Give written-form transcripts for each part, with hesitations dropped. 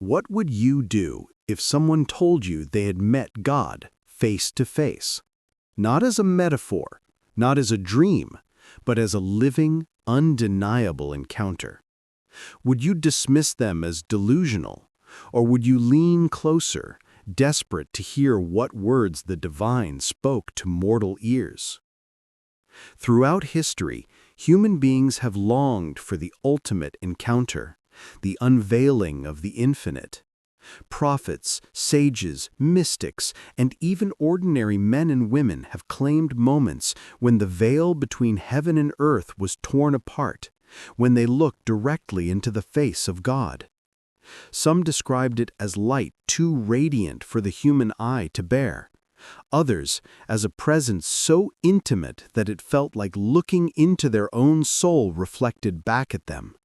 What would you do if someone told you they had met God face to face? Not as a metaphor, not as a dream, but as a living, undeniable encounter. Would you dismiss them as delusional, or would you lean closer, desperate to hear what words the divine spoke to mortal ears? Throughout history, human beings have longed for the ultimate encounter, the unveiling of the infinite. Prophets, sages, mystics, and even ordinary men and women have claimed moments when the veil between heaven and earth was torn apart, when they looked directly into the face of God. Some described it as light too radiant for the human eye to bear. Others as a presence so intimate that it felt like looking into their own soul reflected back at them.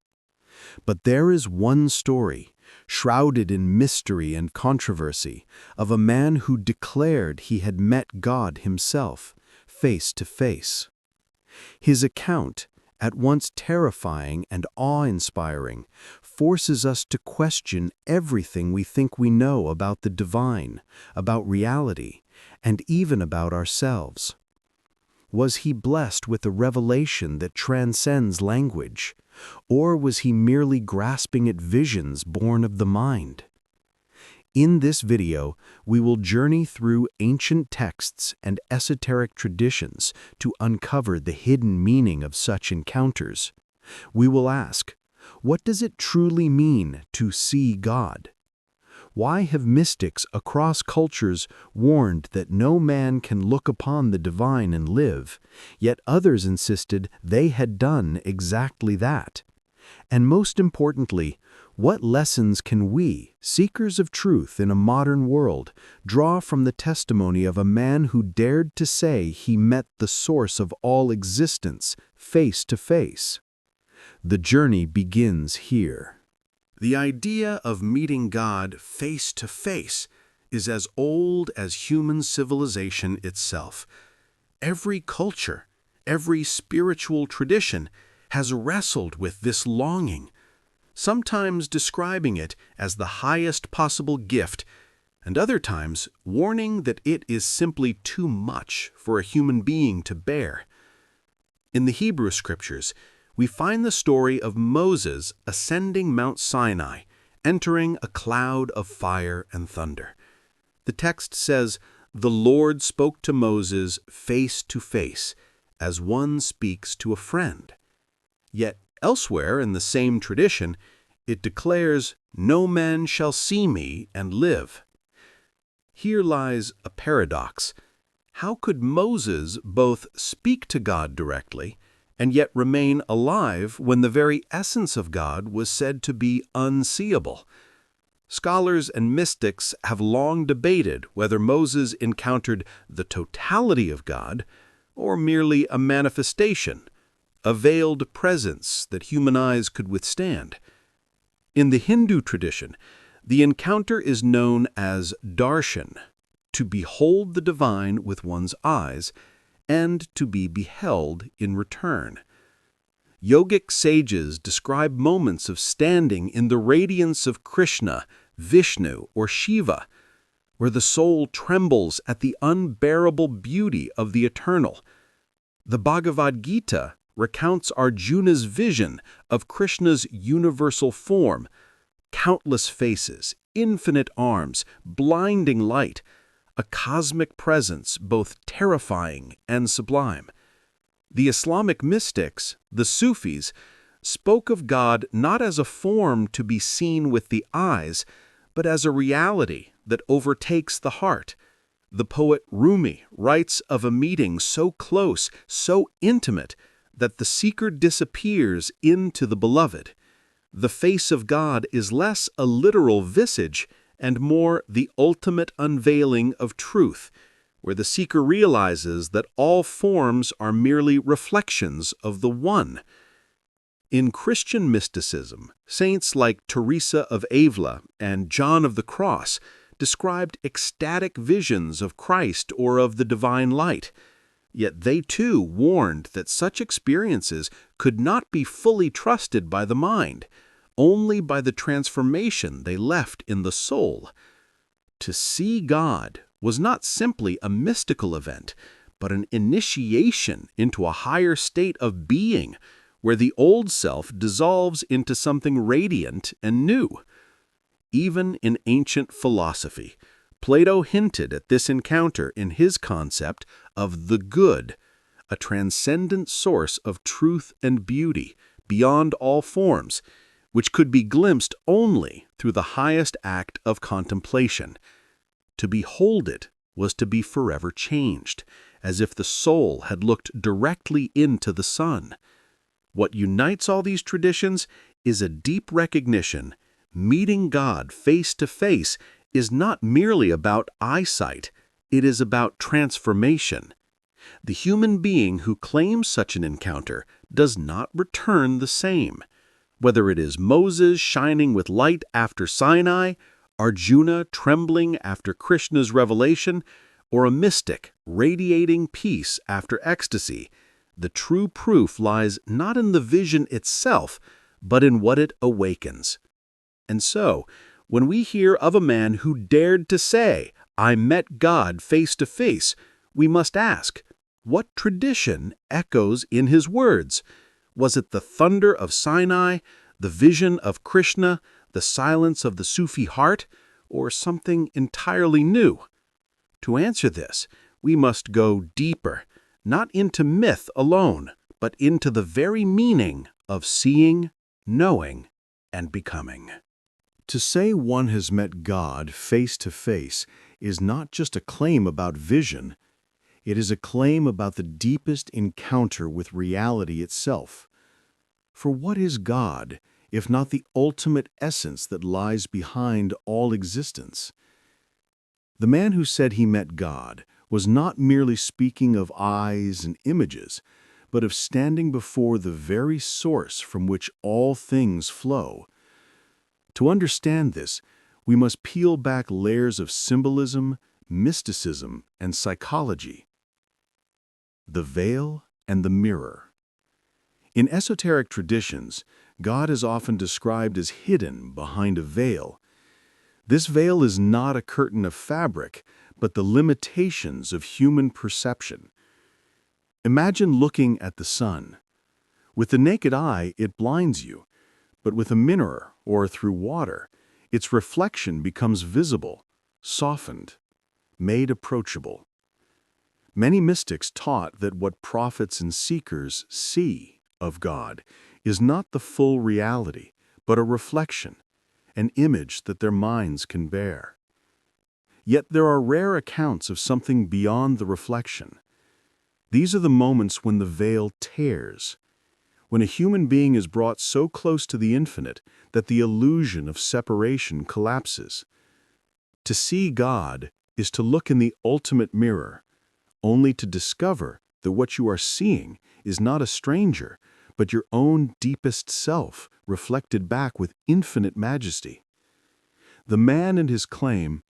But there is one story, shrouded in mystery and controversy, of a man who declared he had met God himself, face to face. His account, at once terrifying and awe-inspiring, forces us to question everything we think we know about the divine, about reality, and even about ourselves. Was he blessed with a revelation that transcends language, or was he merely grasping at visions born of the mind? In this video, we will journey through ancient texts and esoteric traditions to uncover the hidden meaning of such encounters. We will ask, what does it truly mean to see God? Why have mystics across cultures warned that no man can look upon the divine and live, yet others insisted they had done exactly that? And most importantly, what lessons can we, seekers of truth in a modern world, draw from the testimony of a man who dared to say he met the source of all existence face to face? The journey begins here. The idea of meeting God face to face is as old as human civilization itself. Every culture, every spiritual tradition has wrestled with this longing, sometimes describing it as the highest possible gift, and other times warning that it is simply too much for a human being to bear. In the Hebrew Scriptures, we find the story of Moses ascending Mount Sinai, entering a cloud of fire and thunder. The text says, "The Lord spoke to Moses face to face, as one speaks to a friend." Yet elsewhere in the same tradition, it declares, "No man shall see me and live." Here lies a paradox. How could Moses both speak to God directly and yet remain alive when the very essence of God was said to be unseeable? Scholars and mystics have long debated whether Moses encountered the totality of God or merely a manifestation, a veiled presence that human eyes could withstand. In the Hindu tradition, the encounter is known as darshan, to behold the divine with one's eyes, and to be beheld in return. Yogic sages describe moments of standing in the radiance of Krishna, Vishnu, or Shiva, where the soul trembles at the unbearable beauty of the eternal. The Bhagavad Gita recounts Arjuna's vision of Krishna's universal form, countless faces, infinite arms, blinding light, a cosmic presence both terrifying and sublime. The Islamic mystics, the Sufis, spoke of God not as a form to be seen with the eyes, but as a reality that overtakes the heart. The poet Rumi writes of a meeting so close, so intimate, that the seeker disappears into the beloved. The face of God is less a literal visage and more the ultimate unveiling of truth, where the seeker realizes that all forms are merely reflections of the One. In Christian mysticism, saints like Teresa of Avila and John of the Cross described ecstatic visions of Christ or of the divine light. Yet they too warned that such experiences could not be fully trusted by the mind. only by the transformation they left in the soul. To see God was not simply a mystical event, but an initiation into a higher state of being, where the old self dissolves into something radiant and new. Even in ancient philosophy, Plato hinted at this encounter in his concept of the good, a transcendent source of truth and beauty beyond all forms, which could be glimpsed only through the highest act of contemplation. To behold it was to be forever changed, as if the soul had looked directly into the sun. What unites all these traditions is a deep recognition: meeting God face to face is not merely about eyesight, it is about transformation. The human being who claims such an encounter does not return the same. Whether it is Moses shining with light after Sinai, Arjuna trembling after Krishna's revelation, or a mystic radiating peace after ecstasy, the true proof lies not in the vision itself, but in what it awakens. And so, when we hear of a man who dared to say, "I met God face to face," we must ask, what tradition echoes in his words? Was it the thunder of Sinai, the vision of Krishna, the silence of the Sufi heart, or something entirely new? To answer this, we must go deeper, not into myth alone, but into the very meaning of seeing, knowing, and becoming. To say one has met God face to face is not just a claim about vision, it is a claim about the deepest encounter with reality itself. For what is God, if not the ultimate essence that lies behind all existence? The man who said he met God was not merely speaking of eyes and images, but of standing before the very source from which all things flow. To understand this, we must peel back layers of symbolism, mysticism, and psychology. The veil and the mirror. In esoteric traditions, God is often described as hidden behind a veil. This veil is not a curtain of fabric, but the limitations of human perception. Imagine looking at the sun. With the naked eye, it blinds you, but with a mirror or through water, its reflection becomes visible, softened, made approachable. Many mystics taught that what prophets and seekers see of God is not the full reality, but a reflection, an image that their minds can bear. Yet there are rare accounts of something beyond the reflection. These are the moments when the veil tears, when a human being is brought so close to the infinite that the illusion of separation collapses. To see God is to look in the ultimate mirror, only to discover that what you are seeing is not a stranger, but your own deepest self reflected back with infinite majesty. The man and his claim.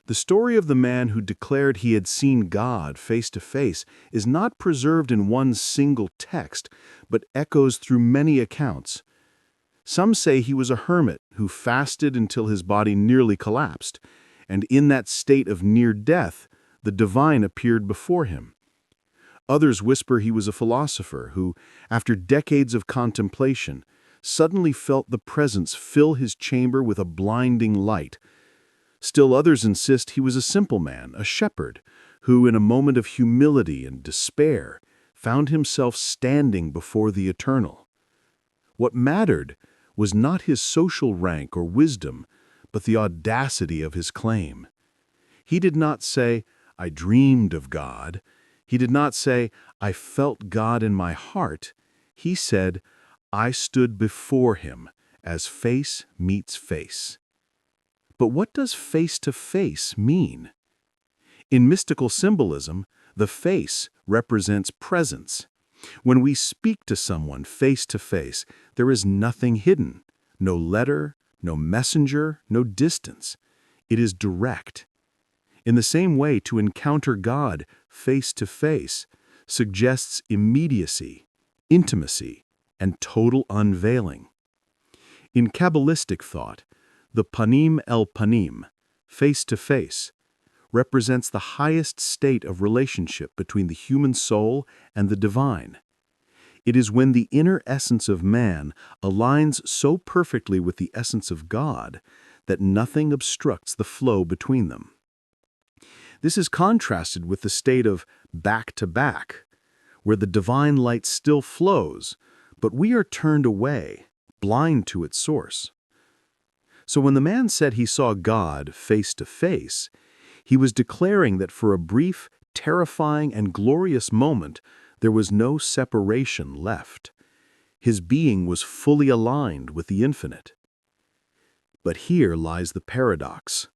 The story of the man who declared he had seen God face to face is not preserved in one single text, but echoes through many accounts. Some say he was a hermit who fasted until his body nearly collapsed, and in that state of near death, the divine appeared before him. Others whisper he was a philosopher who, after decades of contemplation, suddenly felt the presence fill his chamber with a blinding light. Still others insist he was a simple man, a shepherd, who in a moment of humility and despair found himself standing before the eternal. What mattered was not his social rank or wisdom, but the audacity of his claim. He did not say, "I dreamed of God." He did not say, "I felt God in my heart." He said, "I stood before him as face meets face." But what does face-to-face mean? In mystical symbolism, the face represents presence. When we speak to someone face-to-face, there is nothing hidden, no letter, no messenger, no distance. It is direct. In the same way, to encounter God face-to-face suggests immediacy, intimacy, and total unveiling. In Kabbalistic thought, the panim el panim, face-to-face, represents the highest state of relationship between the human soul and the divine. It is when the inner essence of man aligns so perfectly with the essence of God that nothing obstructs the flow between them. This is contrasted with the state of back-to-back, where the divine light still flows, but we are turned away, blind to its source. So when the man said he saw God face to face, he was declaring that for a brief, terrifying, and glorious moment, there was no separation left. His being was fully aligned with the infinite. But here lies the paradox.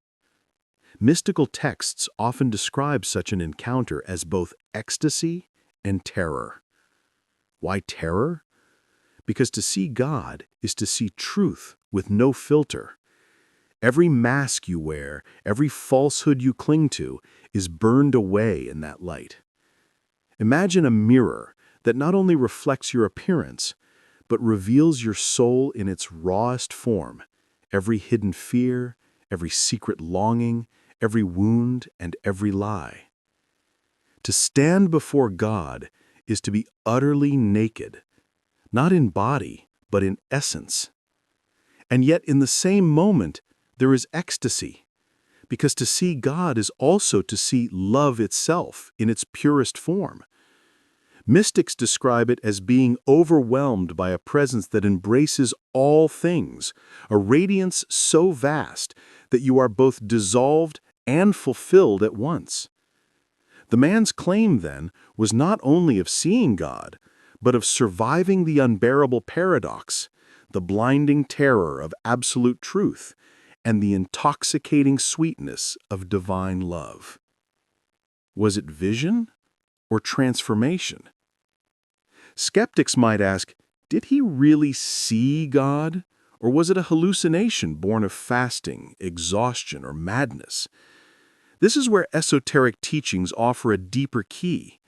Mystical texts often describe such an encounter as both ecstasy and terror. Why terror? Because to see God is to see truth with no filter. Every mask you wear, every falsehood you cling to, is burned away in that light. Imagine a mirror that not only reflects your appearance, but reveals your soul in its rawest form, every hidden fear, every secret longing, every wound, and every lie. To stand before God is to be utterly naked, not in body, but in essence. And yet in the same moment, there is ecstasy, because to see God is also to see love itself in its purest form. Mystics describe it as being overwhelmed by a presence that embraces all things, a radiance so vast that you are both dissolved and fulfilled at once. The man's claim, then, was not only of seeing God, but of surviving the unbearable paradox, the blinding terror of absolute truth, and the intoxicating sweetness of divine love. Was it vision or transformation? Skeptics might ask, did he really see God, or was it a hallucination born of fasting, exhaustion, or madness? This is where esoteric teachings offer a deeper key.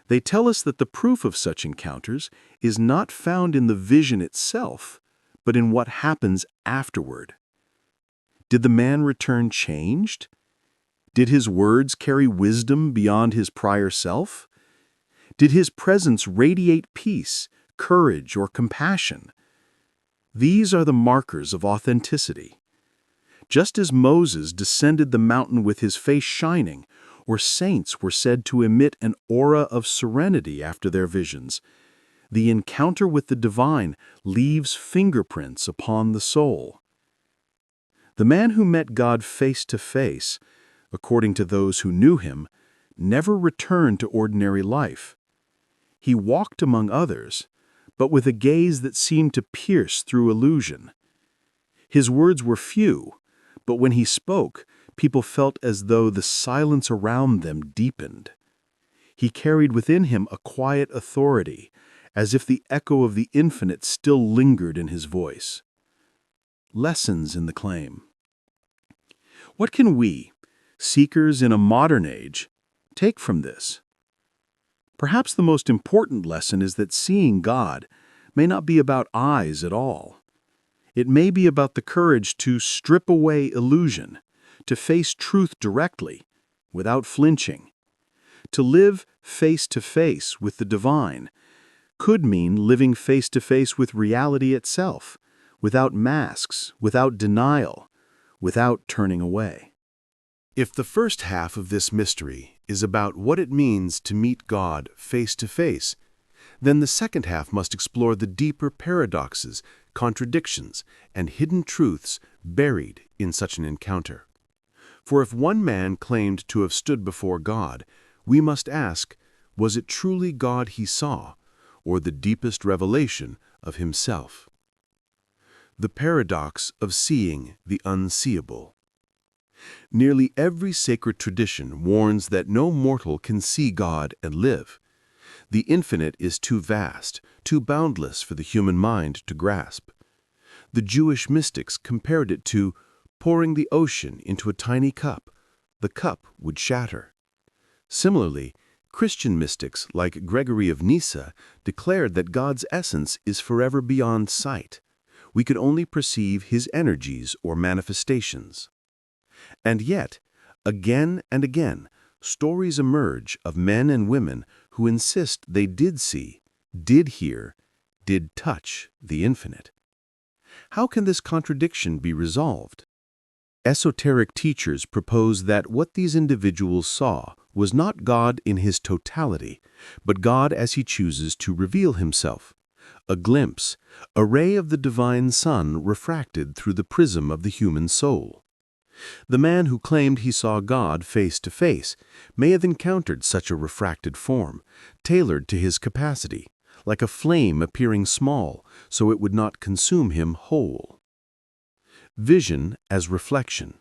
They tell us that the proof of such encounters is not found in the vision itself, but in what happens afterward. Did the man return changed? Did his words carry wisdom beyond his prior self? Did his presence radiate peace, courage, or compassion? These are the markers of authenticity. Just as Moses descended the mountain with his face shining, or saints were said to emit an aura of serenity after their visions, the encounter with the divine leaves fingerprints upon the soul. The man who met God face to face, according to those who knew him, never returned to ordinary life. He walked among others, but with a gaze that seemed to pierce through illusion. His words were few, but when he spoke, people felt as though the silence around them deepened. He carried within him a quiet authority, as if the echo of the infinite still lingered in his voice. Lessons in the claim. What can we, seekers in a modern age, take from this? Perhaps the most important lesson is that seeing God may not be about eyes at all. It may be about the courage to strip away illusion, to face truth directly, without flinching. To live face to face with the divine could mean living face to face with reality itself, without masks, without denial, without turning away. If the first half of this mystery is about what it means to meet God face to face, then the second half must explore the deeper paradoxes, contradictions, and hidden truths buried in such an encounter. For if one man claimed to have stood before God, we must ask, was it truly God he saw, or the deepest revelation of himself? The paradox of seeing the unseeable. Nearly every sacred tradition warns that no mortal can see God and live. The infinite is too vast, too boundless for the human mind to grasp. The Jewish mystics compared it to pouring the ocean into a tiny cup. The cup would shatter. Similarly, Christian mystics like Gregory of Nyssa declared that God's essence is forever beyond sight. We could only perceive his energies or manifestations. And yet, again and again, stories emerge of men and women who insist they did see, did hear, did touch the infinite. How can this contradiction be resolved? Esoteric teachers propose that what these individuals saw was not God in his totality, but God as he chooses to reveal himself. A glimpse, a ray of the divine sun refracted through the prism of the human soul. The man who claimed he saw God face to face may have encountered such a refracted form, tailored to his capacity, like a flame appearing small so it would not consume him whole. Vision as reflection.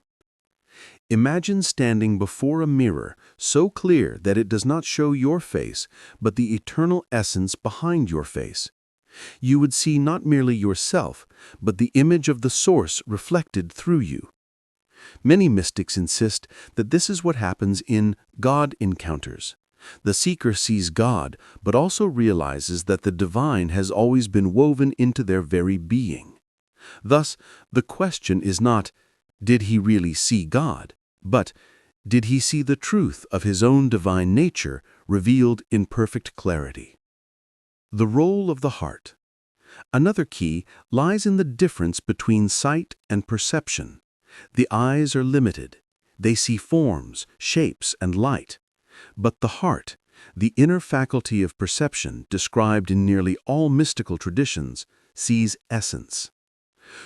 Imagine standing before a mirror so clear that it does not show your face, but the eternal essence behind your face. You would see not merely yourself, but the image of the source reflected through you. Many mystics insist that this is what happens in God encounters. The seeker sees God, but also realizes that the divine has always been woven into their very being. Thus, the question is not, did he really see God? But, did he see the truth of his own divine nature revealed in perfect clarity? The role of the heart. Another key lies in the difference between sight and perception. The eyes are limited. They see forms, shapes, and light. But the heart, the inner faculty of perception described in nearly all mystical traditions, sees essence.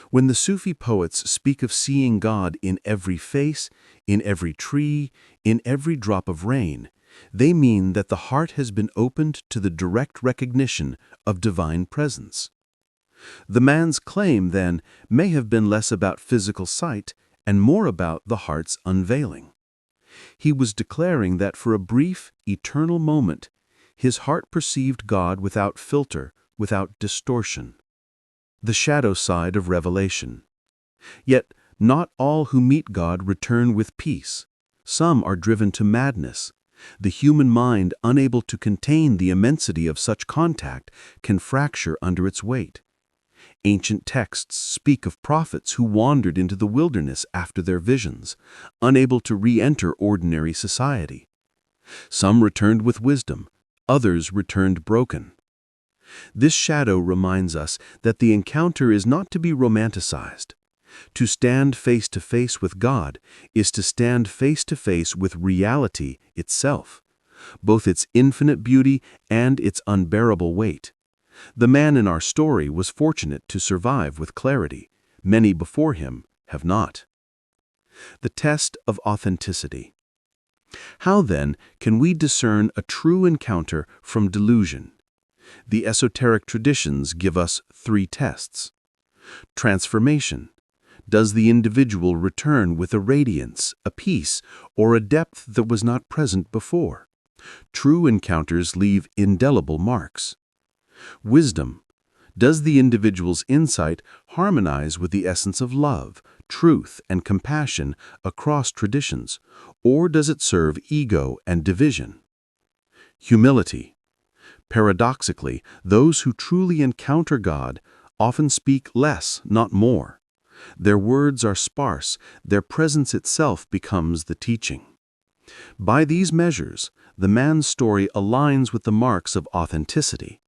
When the Sufi poets speak of seeing God in every face, in every tree, in every drop of rain, they mean that the heart has been opened to the direct recognition of divine presence. The man's claim, then, may have been less about physical sight and more about the heart's unveiling. He was declaring that for a brief, eternal moment, his heart perceived God without filter, without distortion. The shadow side of revelation. Yet, not all who meet God return with peace. Some are driven to madness. The human mind, unable to contain the immensity of such contact, can fracture under its weight. Ancient texts speak of prophets who wandered into the wilderness after their visions, unable to re-enter ordinary society. Some returned with wisdom, others returned broken. This shadow reminds us that the encounter is not to be romanticized. To stand face to face with God is to stand face to face with reality itself, both its infinite beauty and its unbearable weight. The man in our story was fortunate to survive with clarity. Many before him have not. The test of authenticity. How, then, can we discern a true encounter from delusion? The esoteric traditions give us 3 tests. Transformation. Does the individual return with a radiance, a peace, or a depth that was not present before? True encounters leave indelible marks. Wisdom. Does the individual's insight harmonize with the essence of love, truth, and compassion across traditions, or does it serve ego and division? Humility. Paradoxically, those who truly encounter God often speak less, not more. Their words are sparse, their presence itself becomes the teaching. By these measures, the man's story aligns with the marks of authenticity.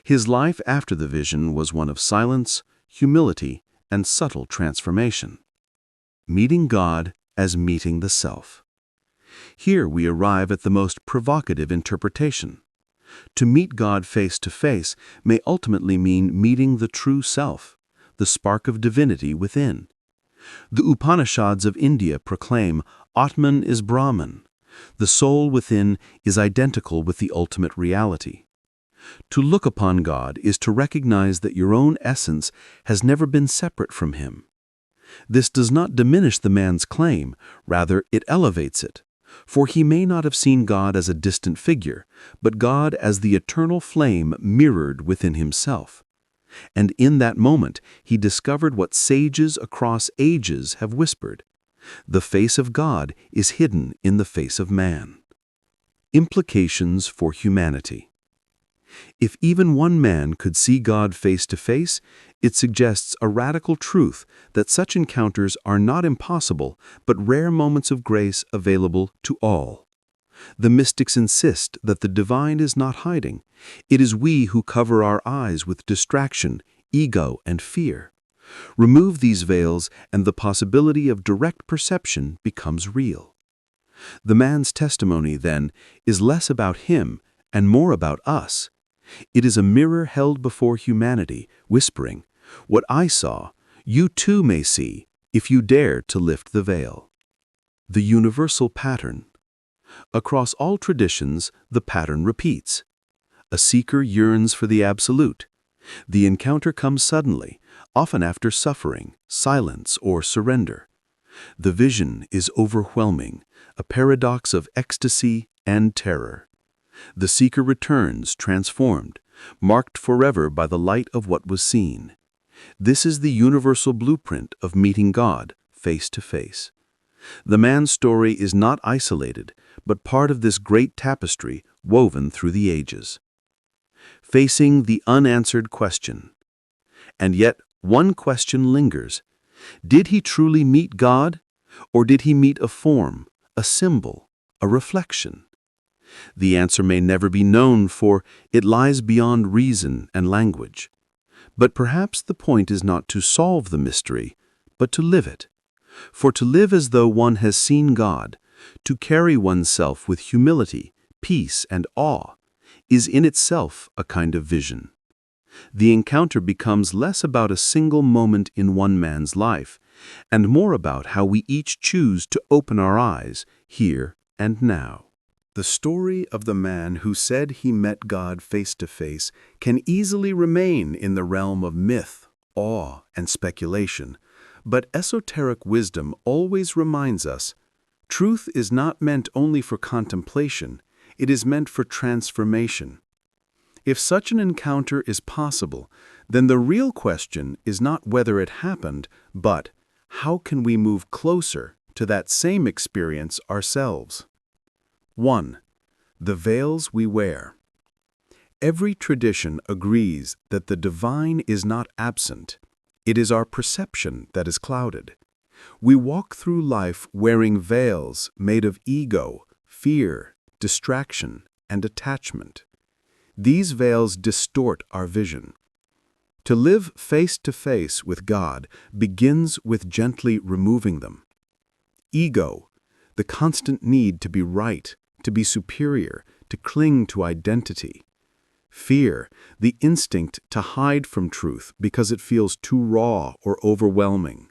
His life after the vision was one of silence, humility, and subtle transformation. Meeting God as meeting the self. Here we arrive at the most provocative interpretation. To meet God face to face may ultimately mean meeting the true self, the spark of divinity within. The Upanishads of India proclaim Atman is Brahman. The soul within is identical with the ultimate reality. To look upon God is to recognize that your own essence has never been separate from Him. This does not diminish the man's claim, rather it elevates it. For he may not have seen God as a distant figure, but God as the eternal flame mirrored within himself. And in that moment, he discovered what sages across ages have whispered. The face of God is hidden in the face of man. Implications for humanity. If even one man could see God face to face, it suggests a radical truth that such encounters are not impossible, but rare moments of grace available to all. The mystics insist that the divine is not hiding. It is we who cover our eyes with distraction, ego, and fear. Remove these veils, and the possibility of direct perception becomes real. The man's testimony, then, is less about him and more about us. It is a mirror held before humanity, whispering, "What I saw, you too may see, if you dare to lift the veil." The universal pattern. Across all traditions, the pattern repeats. A seeker yearns for the absolute. The encounter comes suddenly, often after suffering, silence, or surrender. The vision is overwhelming, a paradox of ecstasy and terror. The seeker returns transformed, marked forever by the light of what was seen. This is the universal blueprint of meeting God face to face. The man's story is not isolated, but part of this great tapestry woven through the ages. Facing the unanswered question. And yet, one question lingers. Did he truly meet God, or did he meet a form, a symbol, a reflection? The answer may never be known, for it lies beyond reason and language. But perhaps the point is not to solve the mystery, but to live it. For to live as though one has seen God, to carry oneself with humility, peace, and awe, is in itself a kind of vision. The encounter becomes less about a single moment in one man's life, and more about how we each choose to open our eyes, here and now. The story of the man who said he met God face to face can easily remain in the realm of myth, awe, and speculation, but esoteric wisdom always reminds us, truth is not meant only for contemplation, it is meant for transformation. If such an encounter is possible, then the real question is not whether it happened, but how can we move closer to that same experience ourselves? 1. The veils we wear. Every tradition agrees that the divine is not absent. It is our perception that is clouded. We walk through life wearing veils made of ego, fear, distraction, and attachment. These veils distort our vision. To live face to face with God begins with gently removing them. Ego, the constant need to be right, to be superior, to cling to identity. Fear, the instinct to hide from truth because it feels too raw or overwhelming.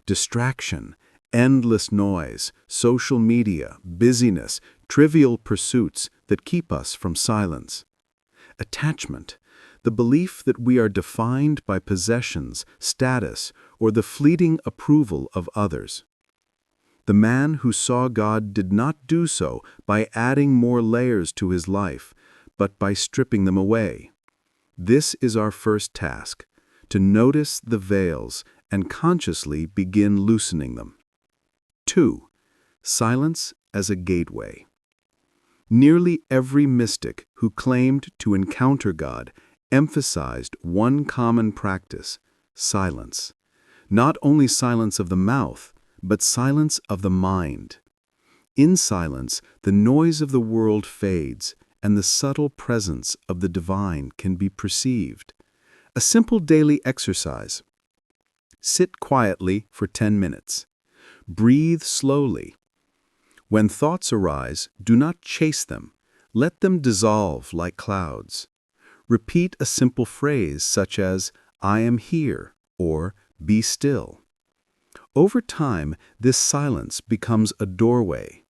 Distraction, endless noise, social media, busyness, trivial pursuits that keep us from silence. Attachment, the belief that we are defined by possessions, status, or the fleeting approval of others. The man who saw God did not do so by adding more layers to his life, but by stripping them away. This is our first task, to notice the veils and consciously begin loosening them. 2. Silence as a gateway. Nearly every mystic who claimed to encounter God emphasized one common practice: silence. Not only silence of the mouth, but silence of the mind. In silence, the noise of the world fades, and the subtle presence of the divine can be perceived. A simple daily exercise. Sit quietly for 10 minutes. Breathe slowly. When thoughts arise, do not chase them. Let them dissolve like clouds. Repeat a simple phrase such as, "I am here," or "Be still." Over time, this silence becomes a doorway.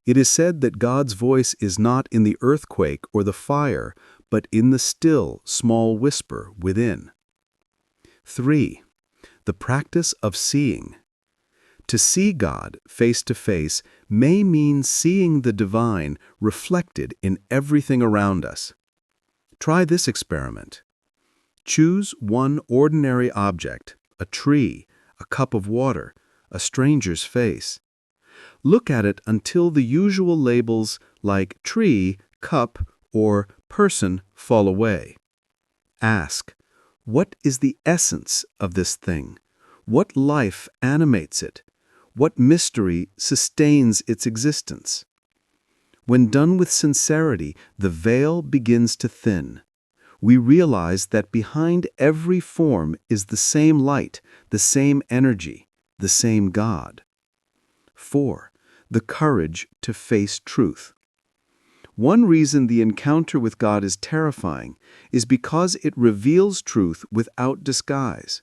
It is said that God's voice is not in the earthquake or the fire, but in the still, small whisper within. 3. The practice of seeing. To see God face to face may mean seeing the divine reflected in everything around us. Try this experiment. Choose one ordinary object, a tree, a cup of water, a stranger's face. Look at it until the usual labels like tree, cup, or person fall away. Ask, what is the essence of this thing? What life animates it? What mystery sustains its existence? When done with sincerity, the veil begins to thin. We realize that behind every form is the same light, the same energy, the same God. 4. The courage to face truth. One reason the encounter with God is terrifying is because it reveals truth without disguise.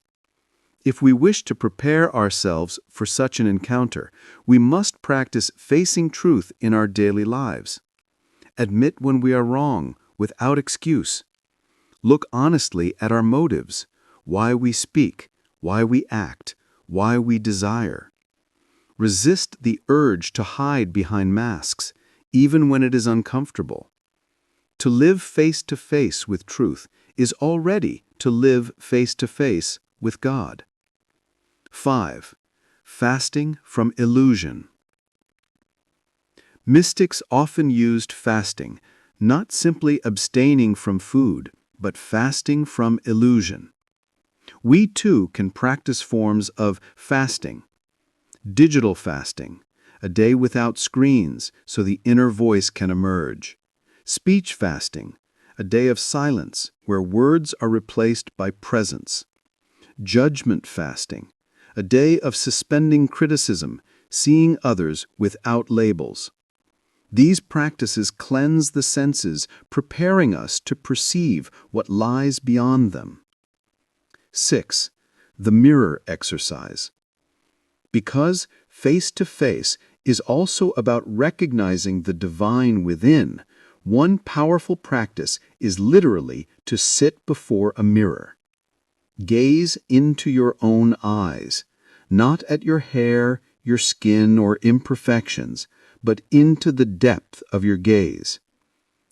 If we wish to prepare ourselves for such an encounter, we must practice facing truth in our daily lives. Admit when we are wrong, without excuse. Look honestly at our motives, why we speak, why we act, why we desire. Resist the urge to hide behind masks, even when it is uncomfortable. To live face to face with truth is already to live face to face with God. 5. Fasting from illusion. Mystics often used fasting, not simply abstaining from food, but fasting from illusion. We too can practice forms of fasting. Digital fasting, a day without screens so the inner voice can emerge. Speech fasting, a day of silence where words are replaced by presence. Judgment fasting, a day of suspending criticism, seeing others without labels. These practices cleanse the senses, preparing us to perceive what lies beyond them. 6. The mirror exercise. Because face-to-face is also about recognizing the divine within, one powerful practice is literally to sit before a mirror. Gaze into your own eyes, not at your hair, your skin, or imperfections, but into the depth of your gaze.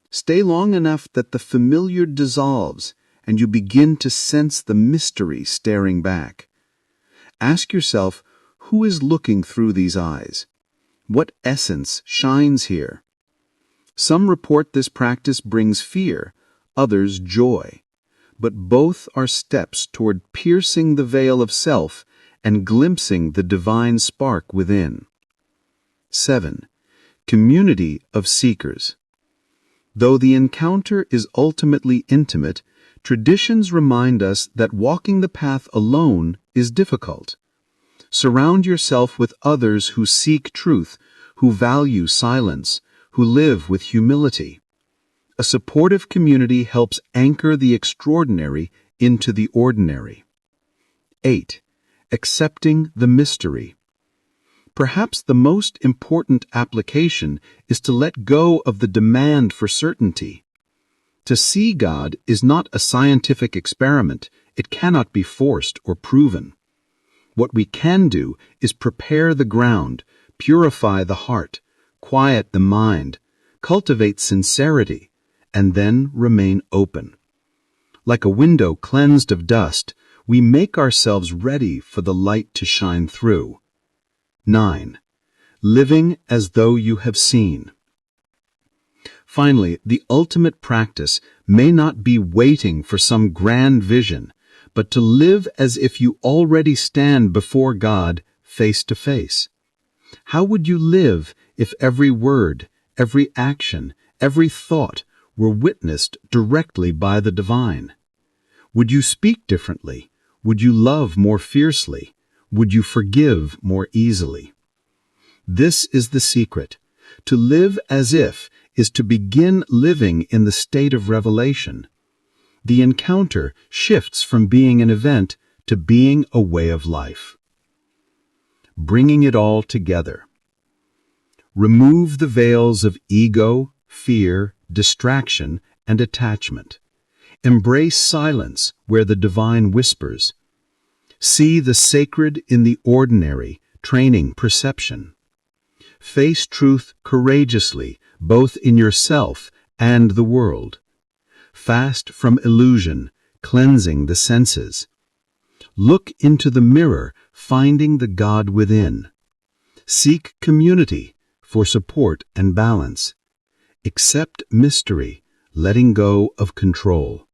Stay long enough that the familiar dissolves and you begin to sense the mystery staring back. Ask yourself, who is looking through these eyes? What essence shines here? Some report this practice brings fear, others joy. But both are steps toward piercing the veil of self and glimpsing the divine spark within. 7. Community of seekers. Though the encounter is ultimately intimate, traditions remind us that walking the path alone is difficult. Surround yourself with others who seek truth, who value silence, who live with humility. A supportive community helps anchor the extraordinary into the ordinary. 8. Accepting the mystery. Perhaps the most important application is to let go of the demand for certainty. To see God is not a scientific experiment. It cannot be forced or proven. What we can do is prepare the ground, purify the heart, quiet the mind, cultivate sincerity, and then remain open. Like a window cleansed of dust, we make ourselves ready for the light to shine through. 9. Living as though you have seen. Finally, the ultimate practice may not be waiting for some grand vision, but to live as if you already stand before God face to face. How would you live if every word, every action, every thought were witnessed directly by the divine? Would you speak differently? Would you love more fiercely? Would you forgive more easily? This is the secret. To live as if is to begin living in the state of revelation. The encounter shifts from being an event to being a way of life. Bringing it all together. Remove the veils of ego, fear, distraction, and attachment. Embrace silence where the divine whispers. See the sacred in the ordinary, training perception. Face truth courageously, both in yourself and the world. Fast from illusion, cleansing the senses. Look into the mirror, finding the God within. Seek community for support and balance. Accept mystery, letting go of control.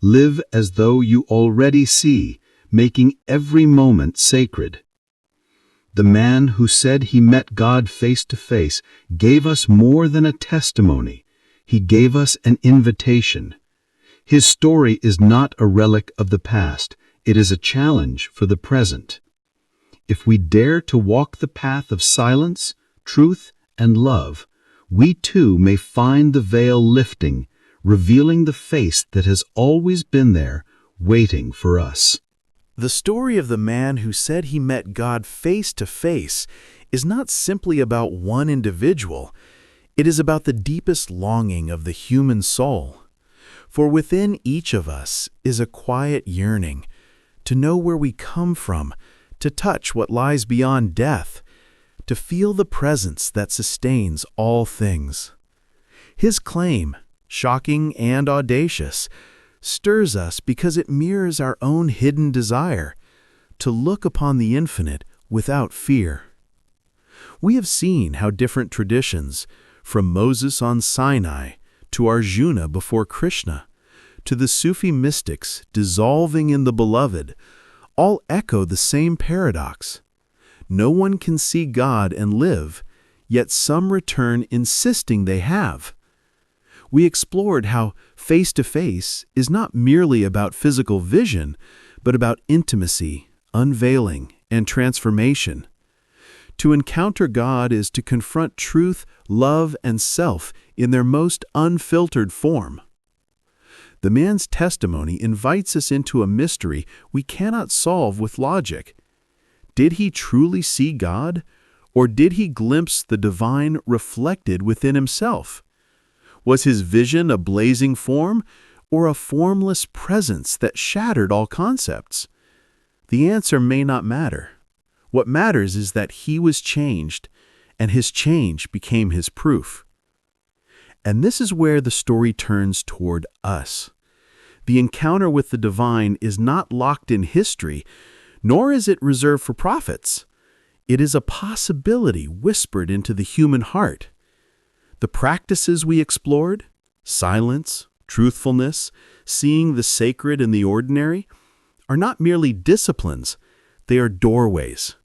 Live as though you already see, making every moment sacred. The man who said he met God face to face gave us more than a testimony. He gave us an invitation. His story is not a relic of the past. It is a challenge for the present. If we dare to walk the path of silence, truth, and love, we too may find the veil lifting, revealing the face that has always been there, waiting for us. The story of the man who said he met God face to face is not simply about one individual. It is about the deepest longing of the human soul. For within each of us is a quiet yearning to know where we come from, to touch what lies beyond death, to feel the presence that sustains all things. His claim, shocking and audacious, stirs us because it mirrors our own hidden desire to look upon the infinite without fear. We have seen how different traditions, from Moses on Sinai to Arjuna before Krishna, to the Sufi mystics dissolving in the beloved, all echo the same paradox. No one can see God and live, yet some return insisting they have. We explored how face-to-face is not merely about physical vision, but about intimacy, unveiling, and transformation. To encounter God is to confront truth, love, and self in their most unfiltered form. The man's testimony invites us into a mystery we cannot solve with logic. Did he truly see God, or did he glimpse the divine reflected within himself? Was his vision a blazing form, or a formless presence that shattered all concepts? The answer may not matter. What matters is that he was changed, and his change became his proof. And this is where the story turns toward us. The encounter with the divine is not locked in history, nor is it reserved for prophets. It is a possibility whispered into the human heart. The practices we explored, silence, truthfulness, seeing the sacred in the ordinary, are not merely disciplines, they are doorways.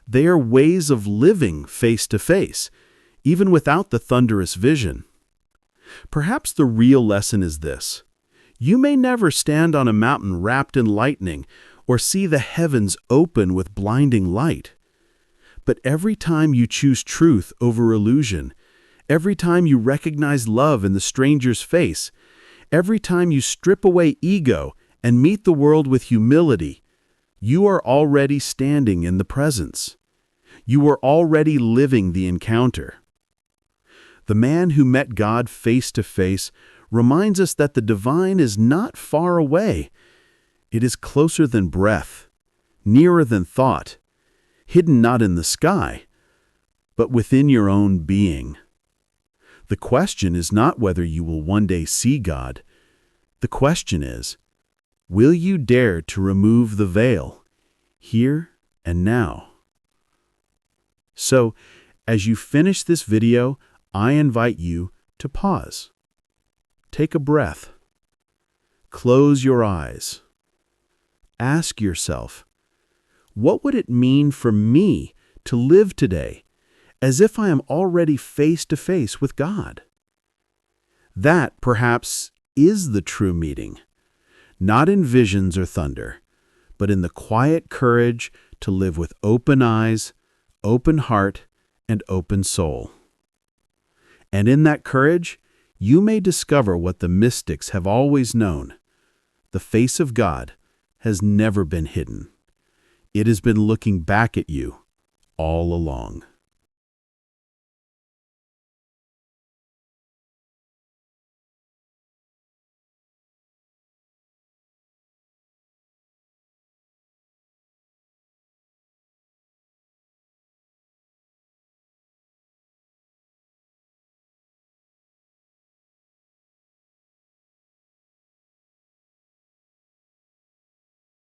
They are ways of living face to face, even without the thunderous vision. Perhaps the real lesson is this. You may never stand on a mountain wrapped in lightning or see the heavens open with blinding light. But every time you choose truth over illusion, every time you recognize love in the stranger's face, every time you strip away ego and meet the world with humility, you are already standing in the presence. You are already living the encounter. The man who met God face to face reminds us that the divine is not far away. It is closer than breath, nearer than thought, hidden not in the sky, but within your own being. The question is not whether you will one day see God. The question is, will you dare to remove the veil, here and now? So, as you finish this video, I invite you to pause. Take a breath. Close your eyes. Ask yourself, what would it mean for me to live today as if I am already face to face with God? That, perhaps, is the true meeting, not in visions or thunder, but in the quiet courage to live with open eyes, open heart, and open soul. And in that courage, you may discover what the mystics have always known. The face of God has never been hidden. It has been looking back at you all along.